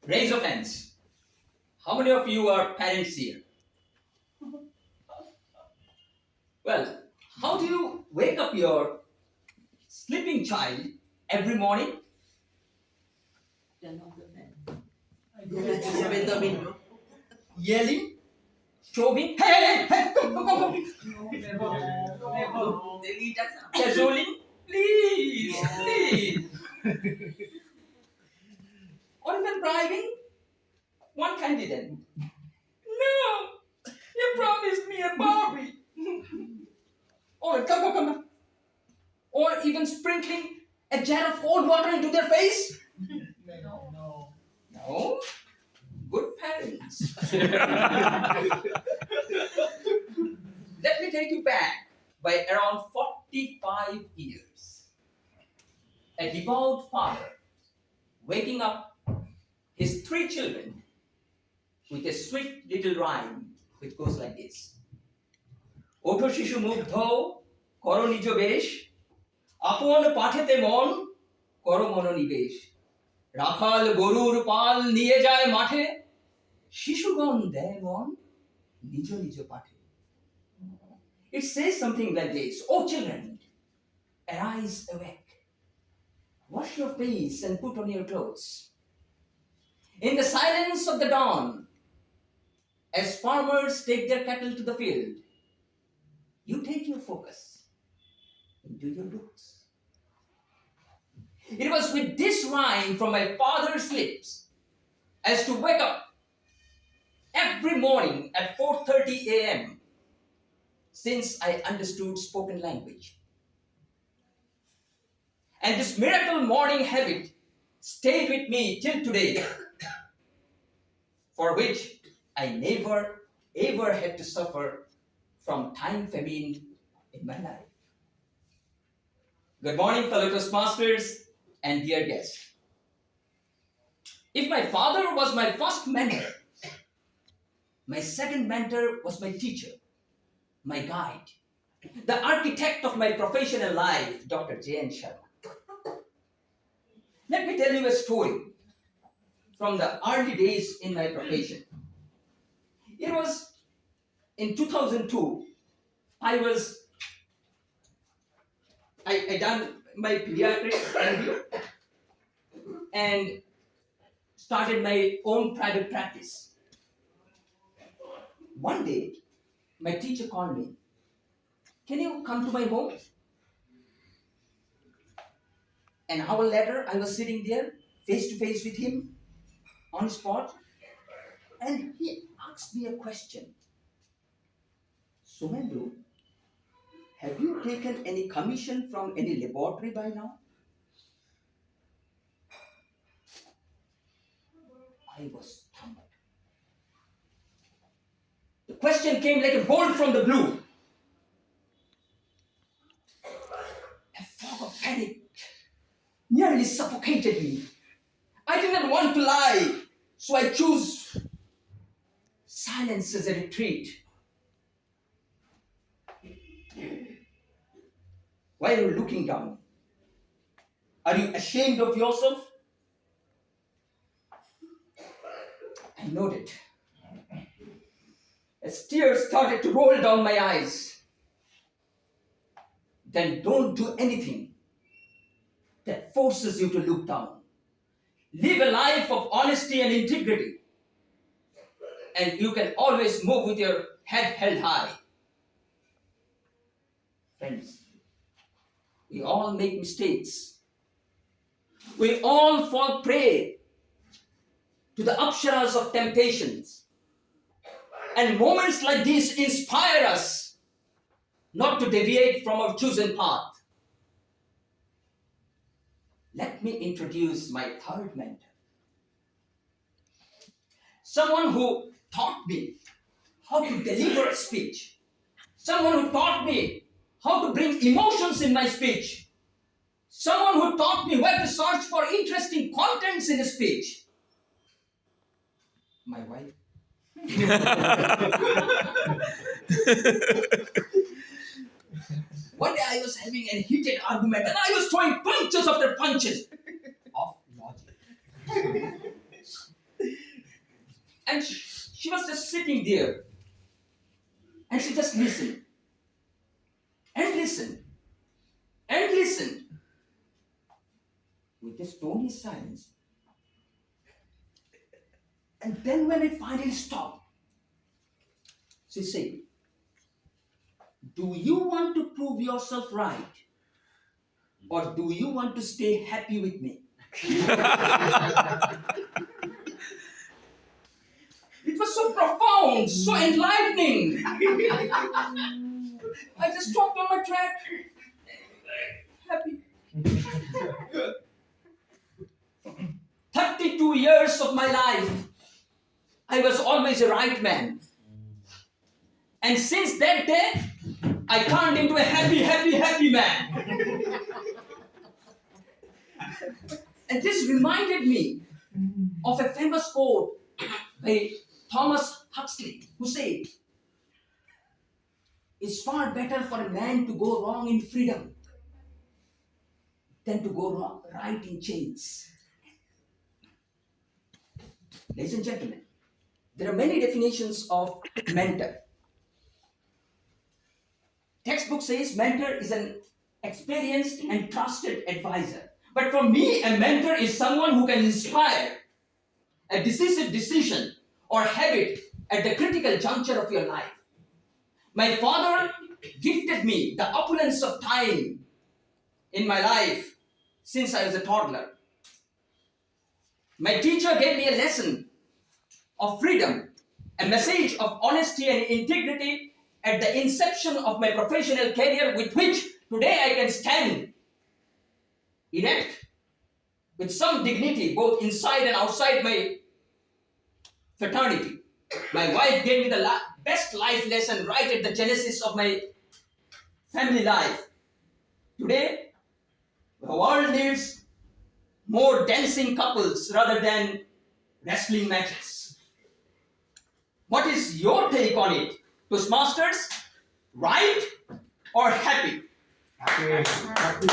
Raise of hands. How many of you are parents here? Well, how do you wake up your sleeping child every morning? Yelling? Shoving? Hey, hey, hey, come. Cajoling? Please. Or even bribing? One candidate. No, you promised me a Barbie. Or come. Or even sprinkling a jar of cold water into their face? No? Good parents. Let me take you back by around 45 years. A devout father waking up his 3 children with a swift little rhyme which goes like this. Otho shishu mugdho koro nijo besh, apon pathete mon koro mononibesh. Rakhal gorur pal niye jay mathe, shishugon deয় Mann nijo nijo pathe. It says something like this. Oh children, arise awake. Wash your face and put on your clothes. In the silence of the dawn, as farmers take their cattle to the field, you take your focus into your books. It was with this rhyme from my father's lips as to wake up every morning at 4:30 a.m. since I understood spoken language. And this miracle morning habit stayed with me till today, for which I never ever had to suffer from time famine in my life. Good morning, fellow Toastmasters and dear guests. If my father was my first mentor, my second mentor was my teacher, my guide, the architect of my professional life, Dr. J.N. Sharma. Let me tell you a story from the early days in my profession. It was in 2002. I done my pediatrics MBA and started my own private practice. One day, my teacher called me. Can you come to my home? An hour later, I was sitting there, face to face with him, on spot, and he asked me a question. Saumendu, have you taken any commission from any laboratory by now? I was stunned. The question came like a bolt from the blue. A fog of panic nearly suffocated me. I did not want to lie, so I chose silence as a retreat. Why are you looking down? Are you ashamed of yourself? I nodded. As tears started to roll down my eyes. Then don't do anything that forces you to look down. Live a life of honesty and integrity. And you can always move with your head held high. Friends, we all make mistakes. We all fall prey to the upsharas of temptations. And moments like these inspire us not to deviate from our chosen path. Let me introduce my third mentor. Someone who taught me how to deliver a speech. Someone who taught me how to bring emotions in my speech. Someone who taught me where to search for interesting contents in a speech. My wife. One day I was having a heated argument and I was throwing punches after punches of logic. And she was just sitting there. And she just listened. And listened. And listened. With this stony silence. And then when it finally stopped, she said, do you want to prove yourself right? Or do you want to stay happy with me? It was so profound, so enlightening. I just stopped on my track. Happy. 32 years of my life, I was always a right man. And since that day, I turned into a happy man. And this reminded me of a famous quote by Thomas Huxley, who said, it's far better for a man to go wrong in freedom than to go right in chains. Ladies and gentlemen, there are many definitions of mentor. Textbook says mentor is an experienced and trusted advisor. But for me, a mentor is someone who can inspire a decisive decision or habit at the critical juncture of your life. My father gifted me the opulence of time in my life since I was a toddler. My teacher gave me a lesson of freedom, a message of honesty and integrity at the inception of my professional career, with which today I can stand erect with some dignity both inside and outside my fraternity. My wife gave me the best life lesson right at the genesis of my family life. Today, the world needs more dancing couples rather than wrestling matches. What is your take on it? Toastmasters, right or happy? Happy.